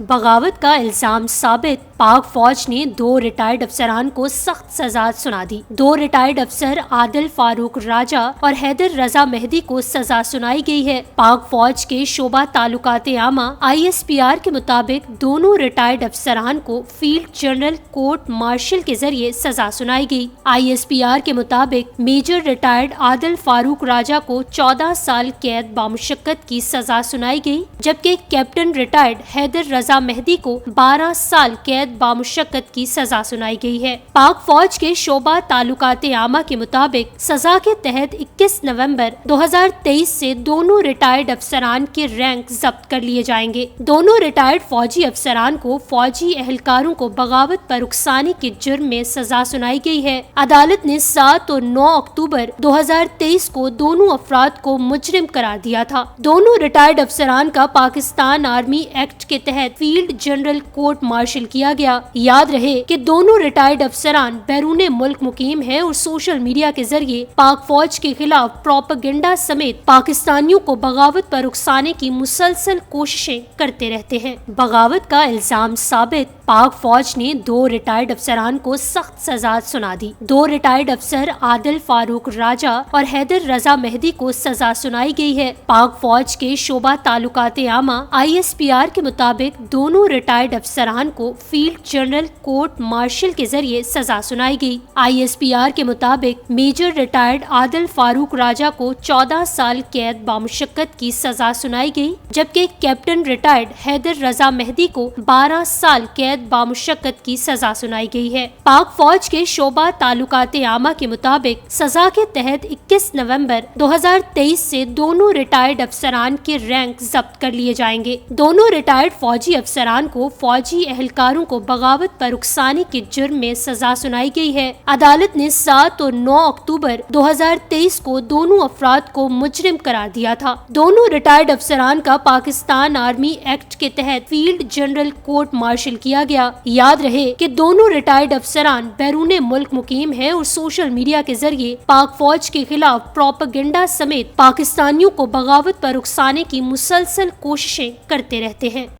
بغاوت کا الزام ثابت، پاک فوج نے 2 ریٹائرڈ افسران کو سخت سزا سنا دی۔ 2 ریٹائرڈ افسر عادل فاروق راجہ اور حیدر رضا مہدی کو سزا سنائی گئی ہے۔ پاک فوج کے شعبہ تعلقات عامہ ISPR کے مطابق دونوں ریٹائرڈ افسران کو field general court marshal K ذریعے سزا سنائی گئی۔ ISPR کے مطابق میجر ریٹائرڈ عادل فاروق راجہ کو 14 سال قید بامشقت کی سزا سنائی گئی، جبکہ کیپٹن ریٹائرڈ حیدر رضا مہدی کو 12 سال قید بامشقت کی سزا سنائی گئی ہے۔ پاک فوج کے شعبہ تعلقات عامہ کے مطابق سزا کے تحت 21 نومبر 2023 سے دونوں ریٹائرڈ افسران کے رینک ضبط کر لیے جائیں گے۔ دونوں ریٹائرڈ فوجی افسران کو فوجی اہلکاروں کو بغاوت پر اکسانے کے جرم میں سزا سنائی گئی ہے۔ عدالت نے 7 اور 9 اکتوبر 2023 کو دونوں افراد کو مجرم قرار دیا تھا۔ دونوں ریٹائرڈ افسران کا پاکستان آرمی ایکٹ کے تحت فیلڈ جنرل کورٹ مارشل کیا گیا۔ یاد رہے کہ دونوں ریٹائرڈ افسران بیرون ملک مقیم ہیں اور سوشل میڈیا کے ذریعے پاک فوج کے خلاف پروپیگنڈا سمیت پاکستانیوں کو بغاوت پر اکسانے کی مسلسل کوششیں کرتے رہتے ہیں۔ بغاوت کا الزام ثابت، پاک فوج نے 2 ریٹائرڈ افسران کو سخت سزا سنا دی۔ 2 ریٹائرڈ افسر عادل فاروق راجہ اور حیدر رضا مہدی کو سزا سنائی گئی ہے۔ پاک فوج کے شعبہ تعلقات عامہ ISPR کے مطابق دونوں ریٹائرڈ افسران کو field general court marshal K ذریعے سزا سنائی گئی۔ ISPR کے مطابق میجر ریٹائرڈ عادل فاروق راجہ کو 14 سال قید بامشقت کی سزا سنائی گئی، جبکہ کیپٹن ریٹائرڈ حیدر رضا مہدی کو 12 سال قید بامشقت کی سزا سنائی گئی ہے۔ پاک فوج کے شعبہ تعلقات عامہ کے مطابق سزا کے تحت 21 نومبر 2023 سے دونوں ریٹائرڈ افسران کے رینک ضبط کر لیے جائیں گے۔ دونوں ریٹائرڈ فوجی افسران کو فوجی اہلکاروں کو بغاوت پر اکسانے کے جرم میں سزا سنائی گئی ہے۔ عدالت نے 7 اور 9 اکتوبر 2023 کو دونوں افراد کو مجرم قرار دیا تھا۔ دونوں ریٹائرڈ افسران کا پاکستان آرمی ایکٹ کے تحت فیلڈ جنرل کورٹ مارشل کیا گیا۔ یاد رہے کہ دونوں ریٹائرڈ افسران بیرون ملک مقیم ہیں اور سوشل میڈیا کے ذریعے پاک فوج کے خلاف پروپیگنڈا سمیت پاکستانیوں کو بغاوت پر اکسانے کی مسلسل کوششیں کرتے رہتے ہیں۔